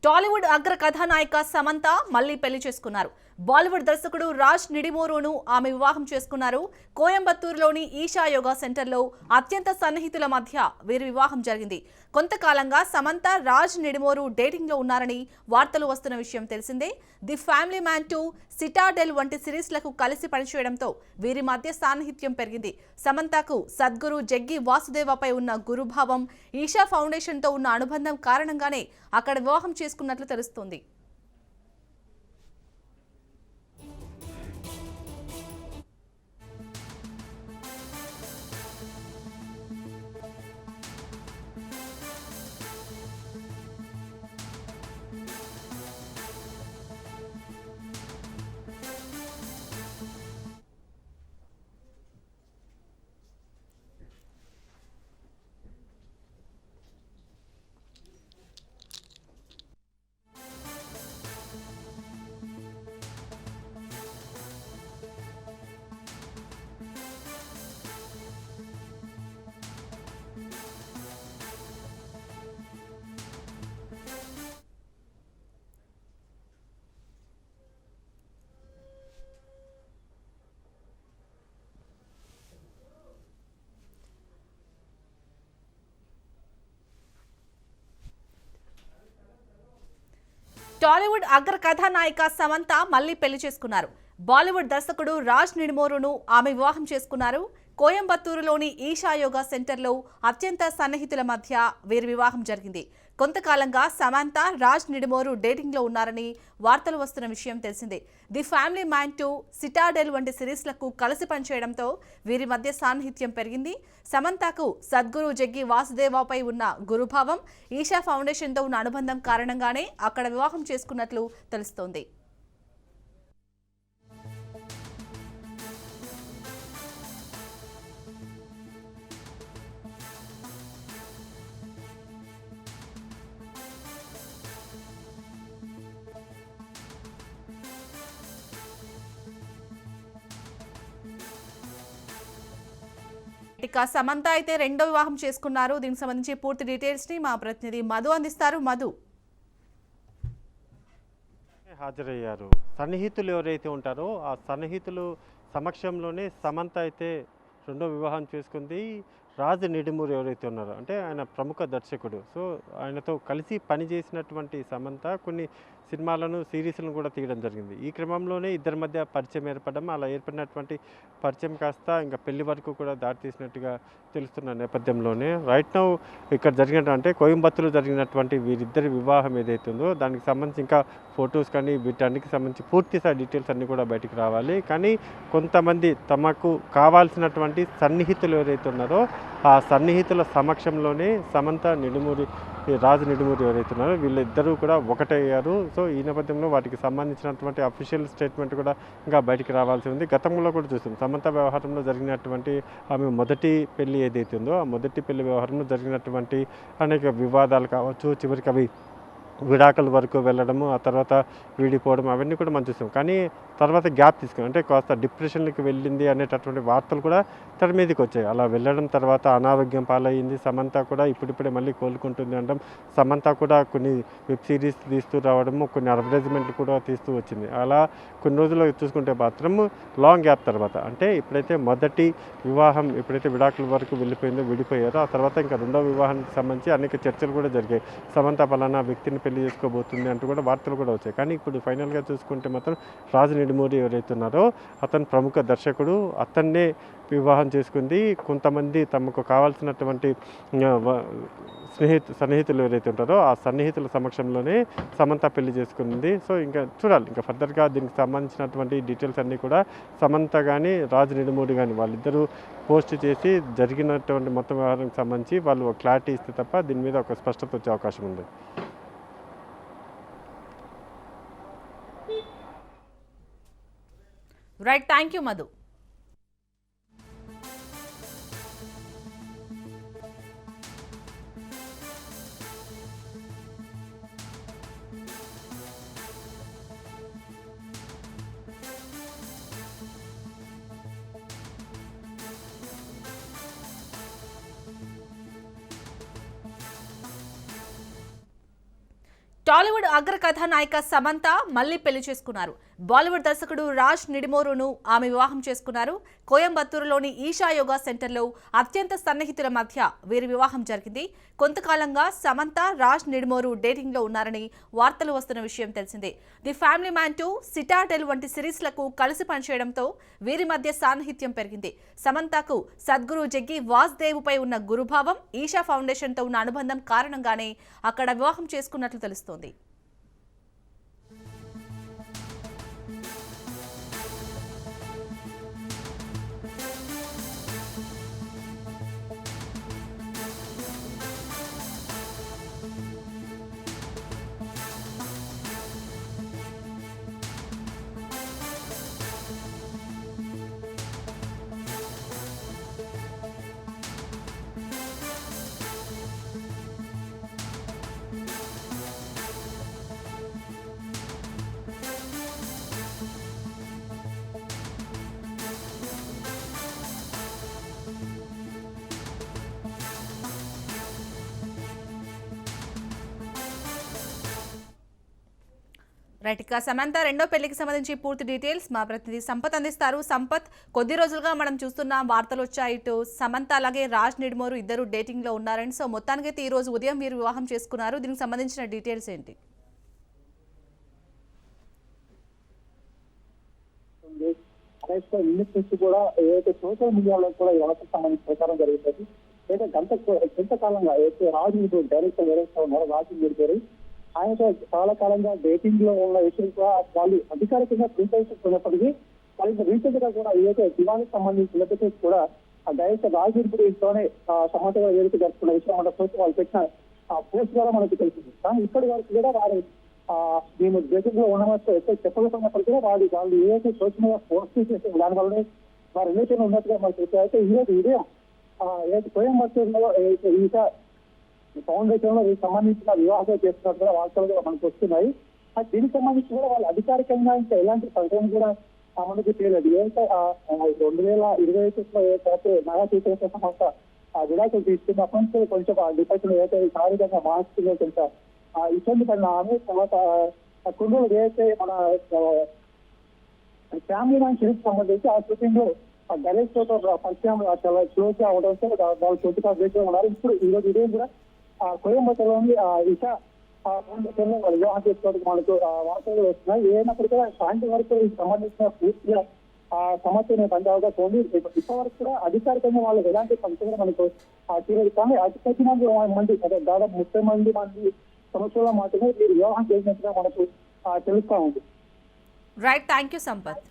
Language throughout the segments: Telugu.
టాలీవుడ్ అగ్ర కథానాయిక సమంత మళ్లీ పెళ్లి చేసుకున్నారు. బాలీవుడ్ దర్శకుడు రాజ్ నిడిమోరును ఆమె వివాహం చేసుకున్నారు. కోయంబత్తూరులోని ఈషా యోగా సెంటర్లో అత్యంత సన్నిహితుల మధ్య వీరి వివాహం జరిగింది. కొంతకాలంగా సమంత రాజ్ నిడిమోరు డేటింగ్ లో ఉన్నారని వార్తలు వస్తున్న విషయం తెలిసిందే. ది ఫ్యామిలీ మ్యాన్ 2, సిటాడెల్ వంటి సిరీస్లకు కలిసి పనిచేయడంతో వీరి మధ్య సాన్నిహిత్యం పెరిగింది. సమంతకు సద్గురు జగ్గి వాసుదేవపై ఉన్న గురుభావం, ఈషా ఫౌండేషన్తో ఉన్న అనుబంధం కారణంగానే అక్కడ వివాహం చేసుకున్నట్లు తెలుస్తోంది. టాలీవుడ్ అగ్ర కథానాయిక సమంత మళ్లీ పెళ్లి చేసుకున్నారు. బాలీవుడ్ దర్శకుడు రాజ్ నిడిమోరును ఆమె వివాహం చేసుకున్నారు. కోయంబత్తూరులోని ఈషా యోగా సెంటర్లో అత్యంత సన్నిహితుల మధ్య వీరి వివాహం జరిగింది. కొంతకాలంగా సమంత రాజ్ నిడిమోరు డేటింగ్ లో ఉన్నారని వార్తలు వస్తున్న విషయం తెలిసిందే. ది ఫ్యామిలీ మ్యాన్ 2, సిటాడెల్ వంటి సిరీస్లకు కలిసి పనిచేయడంతో వీరి మధ్య సాన్నిహిత్యం పెరిగింది. సమంతకు సద్గురు జగ్గి వాసుదేవపై ఉన్న గురుభావం, ఈషా ఫౌండేషన్తో ఉన్న అనుబంధం కారణంగానే అక్కడ వివాహం చేసుకున్నట్లు తెలుస్తోంది. ఇక సమంత అయితే రెండో వివాహం చేసుకున్నారు. దీనికి సంబంధించి పూర్తి డీటెయిల్స్ ని మా ప్రతినిధి మధు అందిస్తారు. మధు, హాజరయ్యారు. సన్నిహితులు ఎవరైతే ఉంటారో ఆ సన్నిహితులు సమక్షంలోనే సమంత అయితే రెండో వివాహం చేసుకుంది. రాజ్ నిడిమూరు ఎవరైతే ఉన్నారో అంటే ఆయన ప్రముఖ దర్శకుడు. సో ఆయనతో కలిసి పనిచేసినటువంటి సమంత కొన్ని సినిమాలను, సిరీస్లను కూడా తీయడం జరిగింది. ఈ క్రమంలోనే ఇద్దరి మధ్య పరిచయం ఏర్పడడం, అలా ఏర్పడినటువంటి పరిచయం కాస్త ఇంకా పెళ్లి వరకు కూడా దారితీసినట్టుగా తెలుస్తున్న నేపథ్యంలోనే రైట్ నౌ ఇక్కడ జరిగిన అంటే కోయంబత్తూరులో జరిగినటువంటి వీరిద్దరి వివాహం ఏదైతే ఉందో దానికి సంబంధించి ఇంకా ఫొటోస్ కానీ వీటన్నిటికి సంబంధించి పూర్తిస్థాయి డీటెయిల్స్ అన్నీ కూడా బయటికి రావాలి. కానీ కొంతమంది తమకు కావాల్సినటువంటి సన్నిహితులు ఎవరైతే ఉన్నారో ఆ సన్నిహితుల సమక్షంలోనే సమంత నిడిమూరి, రాజు నిడిమూరి ఎవరైతే ఉన్నారో వీళ్ళిద్దరూ కూడా ఒకటయ్యారు. సో ఈ నేపథ్యంలో వాటికి సంబంధించినటువంటి అఫీషియల్ స్టేట్మెంట్ కూడా ఇంకా బయటికి రావాల్సి ఉంది. గతంలో కూడా చూస్తాం సమంత వ్యవహారంలో జరిగినటువంటి ఆమె మొదటి పెళ్లి ఏదైతే ఉందో ఆ మొదటి పెళ్లి వ్యవహారంలో జరిగినటువంటి అనేక వివాదాలు కావచ్చు, చివరికి అవి విడాకుల వరకు వెళ్ళడము, ఆ తర్వాత విడిపోవడం అవన్నీ కూడా మనం చూస్తాం. కానీ తర్వాత గ్యాప్ తీసుకుని అంటే కాస్త డిప్రెషన్కి వెళ్ళింది అనేటటువంటి వార్తలు కూడా తెర మీదకి వచ్చాయి. అలా వెళ్ళడం తర్వాత అనారోగ్యం పాలయ్యింది. సమంత కూడా ఇప్పుడిప్పుడే మళ్ళీ కోలుకుంటుంది అనడం, సమంత కూడా కొన్ని వెబ్ సిరీస్ తీస్తూ రావడము, కొన్ని అడ్వర్టైజ్మెంట్లు కూడా తీస్తూ వచ్చింది. అలా కొన్ని రోజులు చూసుకుంటే మాత్రం లాంగ్ గ్యాప్ తర్వాత అంటే ఇప్పుడైతే మొదటి వివాహం ఎప్పుడైతే విడాకుల వరకు వెళ్ళిపోయిందో, విడిపోయారో ఆ తర్వాత ఇంకా రెండో వివాహానికి సంబంధించి అనేక చర్చలు కూడా జరిగాయి. సమంత పలానా వ్యక్తిని పెళ్లి చేసుకోబోతుంది అంటూ కూడా వార్తలు కూడా వచ్చాయి. కానీ ఇప్పుడు ఫైనల్గా చూసుకుంటే మాత్రం రాజు నిడిమూరి ఎవరైతే ఉన్నారో అతను ప్రముఖ దర్శకుడు, అతన్నే వివాహం చేసుకుంది. కొంతమంది తమకు కావాల్సినటువంటి సన్నిహితులు ఎవరైతే ఉంటారో ఆ సన్నిహితుల సమక్షంలోనే సమంత పెళ్లి చేసుకుంది. సో ఇంకా చూడాలి, ఇంకా ఫర్దర్గా దీనికి సంబంధించినటువంటి డీటెయిల్స్ అన్నీ కూడా సమంత కానీ రాజు నిడిమూరి కానీ వాళ్ళిద్దరూ పోస్ట్ చేసి జరిగినటువంటి మొత్తం వ్యవహారానికి సంబంధించి వాళ్ళు క్లారిటీ ఇస్తే తప్ప దీని మీద ఒక స్పష్టత వచ్చే అవకాశం ఉంది. Right, thank you Madhu. Tollywood అగ్ర కథానాయిక సమంత మళ్లీ పెళ్లి చేసుకున్నారు. బాలీవుడ్ దర్శకుడు రాజ్ నిడిమోరును ఆమె వివాహం చేసుకున్నారు. కోయంబత్తూరులోని ఈషా యోగా సెంటర్లో అత్యంత సన్నిహితుల మధ్య వీరి వివాహం జరిగింది. కొంతకాలంగా సమంత రాజ్ నిడిమోరు డేటింగ్ లో ఉన్నారని వార్తలు వస్తున్న విషయం తెలిసిందే. ది ఫ్యామిలీ మ్యాన్ 2, సిటాడెల్ వంటి సిరీస్లకు కలిసి పనిచేయడంతో వీరి మధ్య సాన్నిహిత్యం పెరిగింది. సమంతకు సద్గురు జగ్గి వాసుదేవ్పై ఉన్న గురుభావం, ఈషా ఫౌండేషన్తో ఉన్న అనుబంధం కారణంగానే అక్కడ వివాహం చేసుకున్నట్లు తెలుస్తోంది. రైట్, ఇక సమంత రెండో పెళ్లికి సంబంధించి పూర్తి డీటెయిల్స్ మా ప్రతినిధి సంపత్ అందిస్తారు. సంపత్, కొద్ది రోజులుగా మనం చూస్తున్న వార్తలు వచ్చాయి, ఇటు సమంత అలాగే రాజ్ నిడిమోరు ఇద్దరు డేటింగ్ లో ఉన్నారని. సో మొత్తానికైతే ఈ రోజు ఉదయం మీరు వివాహం చేసుకున్నారు. దీనికి సంబంధించిన డీటెయిల్స్ ఏంటి? కూడా ఏదైతే సోషల్ మీడియాలో కూడా ఈ వార్తకు సంబంధించి ప్రచారం జరుగుతుంది. అయితే కొంతకాలంగా ఏదైతే రాజు డైరెక్టర్ ఎవరైతే ఉన్నారో రాజు నిడిపోయి ఆయనతో చాలా కాలంగా డేటింగ్ లో ఉన్న విషయం కూడా వాళ్ళు అధికారికంగా ప్రింట్ వాళ్ళ రీసెంట్ గా కూడా ఏదైతే దివానికి సంబంధించిన సెలబ్రిటీస్ కూడా ఆ డైరెక్టర్ రాజు ఇంట్లోనే సమాచారం వేదిక జరుపుకున్న విషయం మన సోషల్ వాళ్ళు పెట్టిన పోస్ట్ ద్వారా మనకు తెలిసింది. కానీ ఇప్పటి వరకు కూడా వారు మేము డేటింగ్ లో ఉన్నట్టు ఎక్కువ చెప్పకపోయినప్పటికీ కూడా వాళ్ళు ఏదైతే సోషల్ మీడియా పోస్ట్ చేసే దానివల్లనే వారి రిలేషన్ ఉన్నట్టుగా మనకు తెలిసి అయితే ఈరోజు ఉదయం ఏదైతే కోయంబత్తూరులో ఏదైతే ఇంకా ఫౌండేషన్ లో వీరికి సంబంధించిన వివాహాలు చేస్తున్నట్టు కూడా వార్తలు మనకు వస్తున్నాయి. దీనికి సంబంధించి కూడా వాళ్ళు అధికారికంగా ఇంకా ఎలాంటి ప్రకటన కూడా మనకి తెలియదు. ఏదైతే 2021లో ఏదైతే నగా సీకరేషన్ సంస్థ విడాకులు తీసుకున్నప్పటి నుంచి కొంచెం ఆ డిపాజిట్ ఏదైతే శారీరకంగా మానసికంగా కొంచెం ఇబ్బంది పడిన ఆమె తర్వాత కొన్ని ఏదైతే మన ఫ్యామిలీ మ్యాన్ సిరీస్ సంబంధించి ఆ షూటింగ్ లో డైరెక్టర్ తో పరిచయం చాలా క్లోజ్ గా అవడంతో వాళ్ళు కొద్దిగా వేసి ఉన్నారు. ఇప్పుడు ఈ రోజు ఇదేం కూడా కోయంబత్తూరులోని ఇషా ఫౌండేషన్ లో వాళ్ళు వివాహం చేసుకోవడానికి మనకు వార్తలు వస్తున్నాయి. ఏమైనప్పుడు కూడా సాయంత్రం వరకు సంబంధించిన పూర్తిగా సమస్యను పంచే అవకాశం ఉంది. ఇప్పటి వరకు కూడా అధికారికంగా వాళ్ళకి ఎలాంటి సమస్యలు మనకు తీరదు. కానీ అతి కొద్ది మంది అదే దాదాపు 30 మంది సమస్యలో మాత్రమే మీరు వివాహం చేసినట్టుగా మనకు తెలుస్తా ఉంది. Right, thank you Sampath.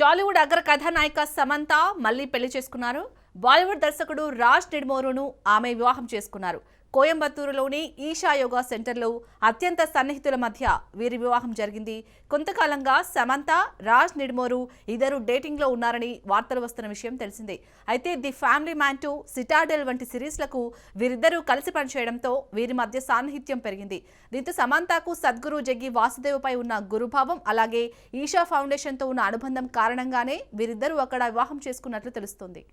Tollywood అగ్ర కథానాయిక సమంత మళ్లీ పెళ్లి చేసుకున్నారు. బాలీవుడ్ దర్శకుడు రాజ్ నిడిమోరును ఆమె వివాహం చేసుకున్నారు. కోయంబత్తూరులోని ఈషా యోగా సెంటర్లో అత్యంత సన్నిహితుల మధ్య వీరి వివాహం జరిగింది. కొంతకాలంగా సమంత రాజ్ నిడిమోరు ఇద్దరు డేటింగ్ లో ఉన్నారని వార్తలు వస్తున్న విషయం తెలిసిందే. అయితే ది ఫ్యామిలీ మ్యాన్ 2, సిటాడెల్ వంటి సిరీస్లకు వీరిద్దరూ కలిసి పనిచేయడంతో వీరి మధ్య సాన్నిహిత్యం పెరిగింది. దీంతో సమంతకు సద్గురు జగ్గి వాసుదేవ్పై ఉన్న గురుభావం అలాగే ఈషా ఫౌండేషన్తో ఉన్న అనుబంధం కారణంగానే వీరిద్దరూ అక్కడ వివాహం చేసుకున్నట్లు తెలుస్తోంది.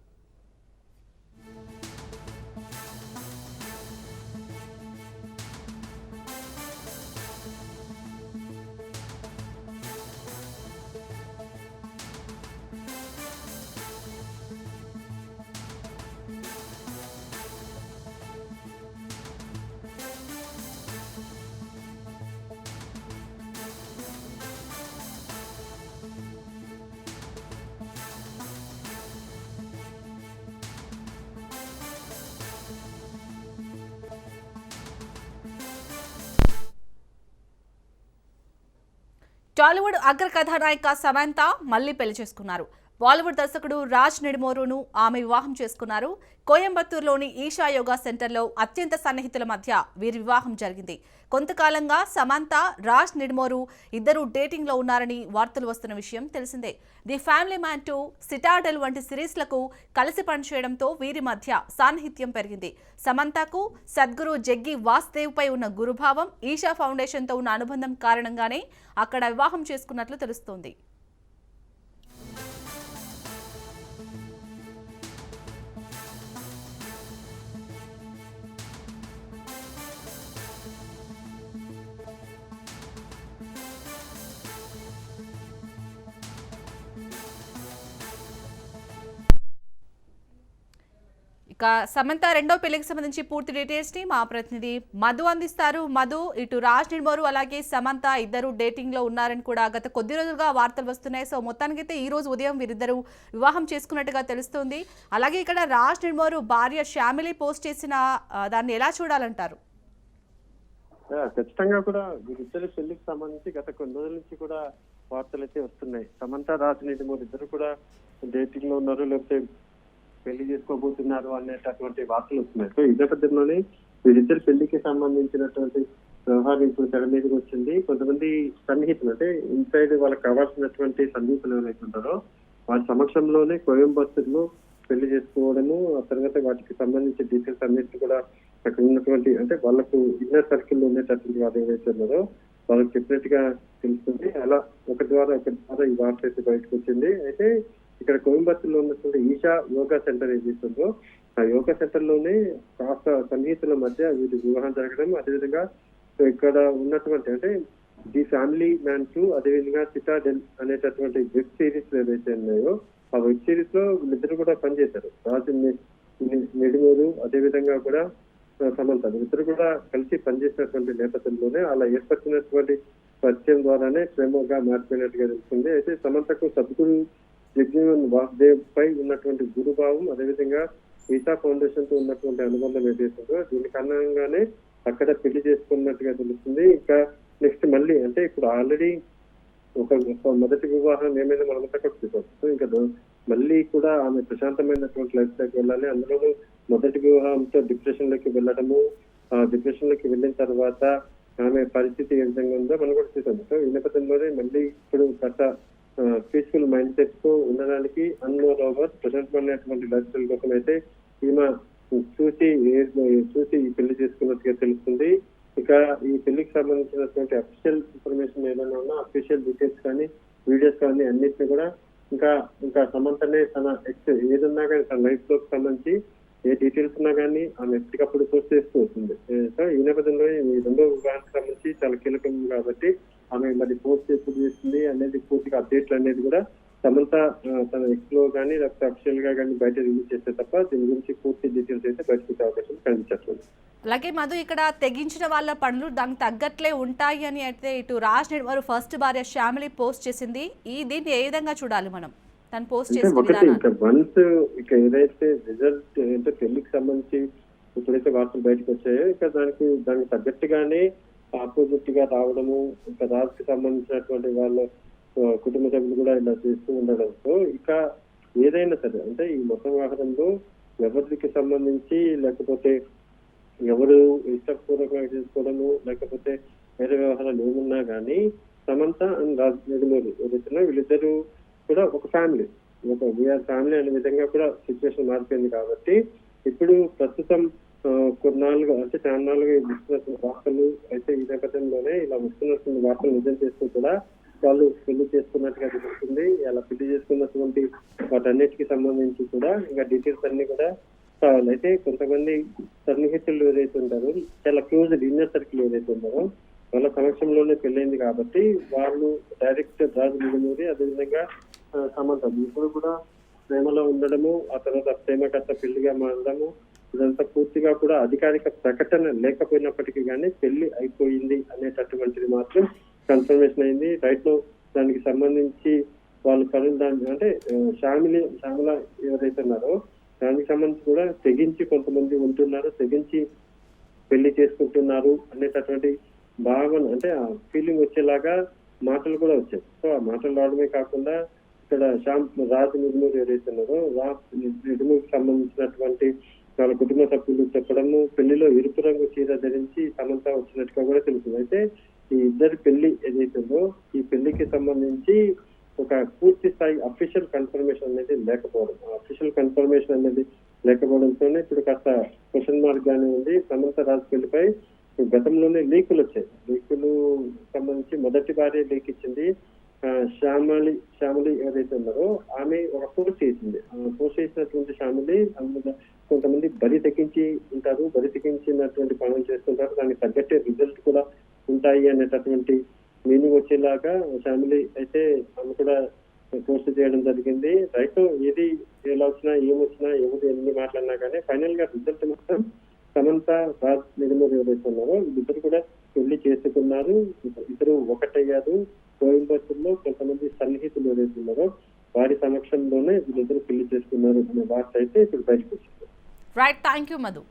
టాలీవుడ్ అగ్ర కథానాయిక సమంత మళ్లీ పెళ్లి చేసుకున్నారు. బాలీవుడ్ దర్శకుడు రాజ్ నిడిమోరును ఆమె వివాహం చేసుకున్నారు. కోయంబత్తూరులోని ఈషా యోగా సెంటర్లో అత్యంత సన్నిహితుల మధ్య వీరి వివాహం జరిగింది. కొంతకాలంగా సమంత, రాజ్ నిడిమోరు ఇద్దరు డేటింగ్లో ఉన్నారని వార్తలు వస్తున్న విషయం తెలిసిందే. ది ఫ్యామిలీ మ్యాన్ 2, సిటాడెల్ వంటి సిరీస్లకు కలిసి పనిచేయడంతో వీరి మధ్య సాన్నిహిత్యం పెరిగింది. సమంతకు సద్గురు జగ్గి వాసుదేవ్ పై ఉన్న గురుభావం, ఈషా ఫౌండేషన్తో ఉన్న అనుబంధం కారణంగానే అక్కడ వివాహం చేసుకున్నట్లు తెలుస్తోంది. ఇక సమంత రెండో పెళ్లికి సంబంధించి పూర్తి డీటెయిల్స్ ని మా ప్రతినిధి మధు అందిస్తారు. మధు, ఇటు రాజ్ నిడిమోరు అలాగే సమంత ఇద్దరు డేటింగ్ లో ఉన్నారని కూడా గత కొద్ది రోజులుగా వార్తలు వస్తున్నాయి. సో మొత్తానికైతే ఈ రోజు ఉదయం వీరిద్దరు వివాహం చేసుకున్నట్టుగా తెలుస్తోంది. అలాగే ఇక్కడ రాజ్ నిడిమోరు భార్య శ్యామిలి పోస్ట్ చేసిన దాన్ని ఎలా చూడాలంటారు? ఖచ్చితంగా కూడా వీరిద్దరి పెళ్లికి సంబంధించి గత కొన్ని రోజుల నుంచి కూడా వార్తలు అయితే వస్తున్నాయి. సమంత, రాజ్ నిడిమోరు ఇద్దరు కూడా డేటింగ్ లో ఉన్నారు, లేకపోతే పెళ్లి చేసుకోబోతున్నారు అనేటటువంటి వార్తలు వస్తున్నాయి. సో ఈ నేపథ్యంలోనే వీరిద్దరు పెళ్లికి సంబంధించినటువంటి వ్యవహారం ఇప్పుడు తెర మీదకి వచ్చింది. కొంతమంది సన్నిహితులు అంటే ఇన్సైడ్ వాళ్ళకి కావాల్సినటువంటి సన్నిహితులు ఎవరైతే ఉంటారో వారి సమక్షంలోనే కోయంబత్తూరులో పెళ్లి చేసుకోవడము, ఆ తర్వాత వాటికి సంబంధించిన డీటెయిల్స్ అన్నింటినీ కూడా అక్కడ ఉన్నటువంటి అంటే వాళ్ళకు ఇన్నర్ సర్కిల్ ఉండేటటువంటి వారు ఏవైతే ఉన్నారో వాళ్ళకి చెప్పినట్టుగా తెలుస్తుంది. అలా ఒక ద్వారా ఈ వార్త అయితే బయటకు వచ్చింది. అయితే ఇక్కడ కోయంబత్తూరులో ఉన్నటువంటి ఈషా యోగా సెంటర్ ఏదైతుందో ఆ యోగా సెంటర్ లోనే కాస్త సన్నిహితుల మధ్య వీటి వివాహం జరగడం, అదేవిధంగా ఇక్కడ ఉన్నటువంటి అంటే ది ఫ్యామిలీ మ్యాన్ 2, అదేవిధంగా సిటాడెల్ అనేటటువంటి వెబ్ సిరీస్ ఏవైతే ఉన్నాయో ఆ వెబ్ సిరీస్ లో వీళ్ళిద్దరు కూడా పనిచేశారు. రాజు నిడిమోరు అదేవిధంగా కూడా సమంత వీళ్ళిద్దరు కూడా కలిసి పనిచేసినటువంటి నేపథ్యంలోనే అలా ఏర్పడినటువంటి పరిచయం ద్వారానే ప్రేమగా మారిపోయినట్టుగా తెలుస్తుంది. అయితే సమంతకు సద్గురు జగ్గి వాసుదేవ్ పై ఉన్నటువంటి గురుభావం, అదేవిధంగా ఈషా ఫౌండేషన్ తో ఉన్నటువంటి అనుబంధం ఏదైతుందో దీని కారణంగానే అక్కడ పెళ్లి చేసుకున్నట్టుగా తెలుస్తుంది. ఇంకా నెక్స్ట్ మళ్ళీ అంటే ఇప్పుడు ఆల్రెడీ ఒక మొదటి వివాహం ఏమైనా మనమంతా చూసుకోవచ్చు. ఇంకా మళ్ళీ కూడా ఆమె ప్రశాంతమైనటువంటి లైఫ్ స్టైల్కి వెళ్ళాలి. అందులోనూ మొదటి వివాహంతో డిప్రెషన్ లోకి వెళ్ళడము, ఆ డిప్రెషన్ లోకి వెళ్ళిన తర్వాత ఆమె పరిస్థితి ఏ విధంగా ఉందో మనం కూడా చూసాము. సో ఈ నేపథ్యంలోనే మళ్ళీ ఇప్పుడు గత పీస్ఫుల్ మైండ్ సెట్ తో ఉండడానికి అన్మోర్ ఓవర్ ప్రశాంతమైనటువంటి లైఫ్ స్టైల్ కోసం అయితే ఈమె చూసి ఈ పెళ్లి చేసుకున్నట్టుగా తెలుస్తుంది. ఇక ఈ పెళ్లికి సంబంధించినటువంటి అఫీషియల్ ఇన్ఫర్మేషన్ ఏదైనా ఉన్నా అఫీషియల్ డీటెయిల్స్ కానీ వీడియోస్ కానీ అన్నిటిని కూడా ఇంకా సమంతనే తన ఏదన్నా కానీ తన లైఫ్ లోకి సంబంధించి ఏ డీటెయిల్స్ ఉన్నా కానీ ఆమె ఎప్పటికప్పుడు పోస్ట్ చేస్తూ వస్తుంది. సో ఈ నేపథ్యంలో ఈ రెండో వివాహానికి సంబంధించి చాలా కీలకం కాబట్టి ఆమె మరి పోస్ట్ ఎప్పుడు చేస్తుంది అనేది పూర్తిగా అప్డేట్లు అనేది కూడా సమంత తన ఎక్స్ లో కానీ లేకపోతే అఫీషియల్ గా కానీ బయట రిలీజ్ చేస్తే తప్ప దీని గురించి పూర్తి డీటెయిల్స్ అయితే బయటకు వచ్చే అవకాశం కనిపించట్లేదు. అలాగే మధు, ఇక్కడ తెగించిన వాళ్ళ పనులు దానికి తగ్గట్లే ఉంటాయి అని అయితే ఇటు రాజ్ నిడిమోరు ఫస్ట్ భార్య శ్యామిలి పోస్ట్ చేసింది. దీన్ని ఏ విధంగా చూడాలి మనం? తను పోస్ట్ చేసిన విధానం వన్స్ ఇక ఏదైతే రిజల్ట్ అంటే పెళ్లికి సంబంధించి ఎప్పుడైతే వార్తలు బయటకు వచ్చాయో ఇక దానికి తగ్గట్టుగానే ఆపోజిట్ గా రావడము, ఇంకా రాజుకి సంబంధించినటువంటి వాళ్ళ కుటుంబ సభ్యులు కూడా ఇలా చేస్తూ ఉండడంతో ఇక ఏదైనా సరే అంటే ఈ మొత్తం వ్యవహారంలో ఎవరికి సంబంధించి లేకపోతే ఎవరు ఇష్టపూర్వకంగా చేసుకోవడము లేకపోతే వేరే వ్యవహారాలు ఏమున్నా కానీ సమంత అండ్ రాజ్ నిడిమోరు ఏదైతున్నా వీళ్ళిద్దరూ కూడా ఒక ఫ్యామిలీ వీఆర్ ఫ్యామిలీ అనే విధంగా కూడా సిచ్యువేషన్ మారిపోయింది. కాబట్టి ఇప్పుడు ప్రస్తుతం కొన్నాళ్ళుగా అంటే చాన్నాళ్ళుగా వస్తున్న వార్తలు అయితే ఈ నేపథ్యంలోనే ఇలా వస్తున్నటువంటి వార్తలు నిజం చేస్తూ కూడా వాళ్ళు పెళ్లి చేసుకున్నట్టుగా తెలుస్తుంది. అలా పెళ్లి చేసుకున్నటువంటి వాటన్నిటికి సంబంధించి కూడా ఇంకా డీటెయిల్స్ అన్ని కూడా కావాలి. అయితే కొంతమంది సన్నిహితులు ఏదైతే ఉంటారో చాలా క్లోజ్ ఇన్నర్ సర్కిల్ ఏదైతే ఉన్నారో వాళ్ళ సమక్షంలోనే పెళ్ళైంది కాబట్టి వాళ్ళు డైరెక్ట్ రాజు నిడిమోరు అదేవిధంగా సమంత ఇప్పుడు కూడా ప్రేమలో ఉండడము, ఆ తర్వాత ప్రేమ కథ పెళ్లిగా మారడము ఇదంతా పూర్తిగా కూడా అధికారిక ప్రకటన లేకపోయినప్పటికీ కానీ పెళ్లి అయిపోయింది అనేటటువంటిది మాత్రం కన్ఫర్మేషన్ అయింది. రైట్ లో దానికి సంబంధించి వాళ్ళు పనులు దాన్ని అంటే శ్యామల ఎవరైతే ఉన్నారో దానికి సంబంధించి కూడా తెగించి కొంతమంది ఉంటున్నారు, తెగించి పెళ్లి చేసుకుంటున్నారు అనేటటువంటి భావన అంటే ఆ ఫీలింగ్ వచ్చేలాగా మాటలు కూడా వచ్చాయి. సో ఆ మాటలు రావడమే కాకుండా ఇక్కడ రాజ్ నిర్మూర్ ఎవరైతే ఉన్నారో నిర్మూర్కి సంబంధించినటువంటి వాళ్ళ కుటుంబ సభ్యులు చెప్పడము పెళ్లిలో ఎరుపు రంగు చీర ధరించి సమంత వచ్చినట్టుగా కూడా తెలుస్తుంది. అయితే ఈ ఇద్దరి పెళ్లి ఏదైతుందో ఈ పెళ్లికి సంబంధించి ఒక పూర్తి స్థాయి అఫీషియల్ కన్ఫర్మేషన్ అనేది లేకపోవడం, అఫీషియల్ కన్ఫర్మేషన్ అనేది లేకపోవడంతోనే ఇప్పుడు కాస్త క్వశ్చన్ మార్క్ గానే ఉంది. సమంత రాజ్ పెళ్లిపై గతంలోనే లీకులు వచ్చాయి. లీకులు సంబంధించి మొదటి భార్య లీక్ ఇచ్చింది. శ్యామలి ఏదైతే ఉన్నారో ఆమె ఒక పోస్ట్ చేసింది. పోస్ట్ చేసినటువంటి శ్యామలి అందులో కొంతమంది బరి తెగించి ఉంటారు, బరి తెగించినటువంటి పనులు చేస్తుంటారు, దానికి తగ్గట్టే రిజల్ట్ కూడా ఉంటాయి అనేటటువంటి మీనింగ్ వచ్చేలాగా శ్యామలి అయితే ఆమె కూడా పోస్ట్ చేయడం జరిగింది. రైట్ ఏది ఎలా వచ్చినా ఏమొచ్చినా ఎవరు ఎన్ని మాట్లాడినా కానీ ఫైనల్ గా రిజల్ట్ మాత్రం సమంత రాజ్ నిర్మూర్ ఎవరైతే ఉన్నారో ఇద్దరు కూడా పెళ్లి చేసుకున్నారు. ఇద్దరు ఒకటయ్యారు. కోయంబత్తూరులో కొంతమంది సన్నిహితులు ఎవరైతే ఉన్నారో వారి సమక్షంలోనే వీళ్ళిద్దరు పెళ్లి చేసుకున్నారు అనే వార్త అయితే ఇప్పుడు బయటకు వచ్చింది. Right, thank you Madhu.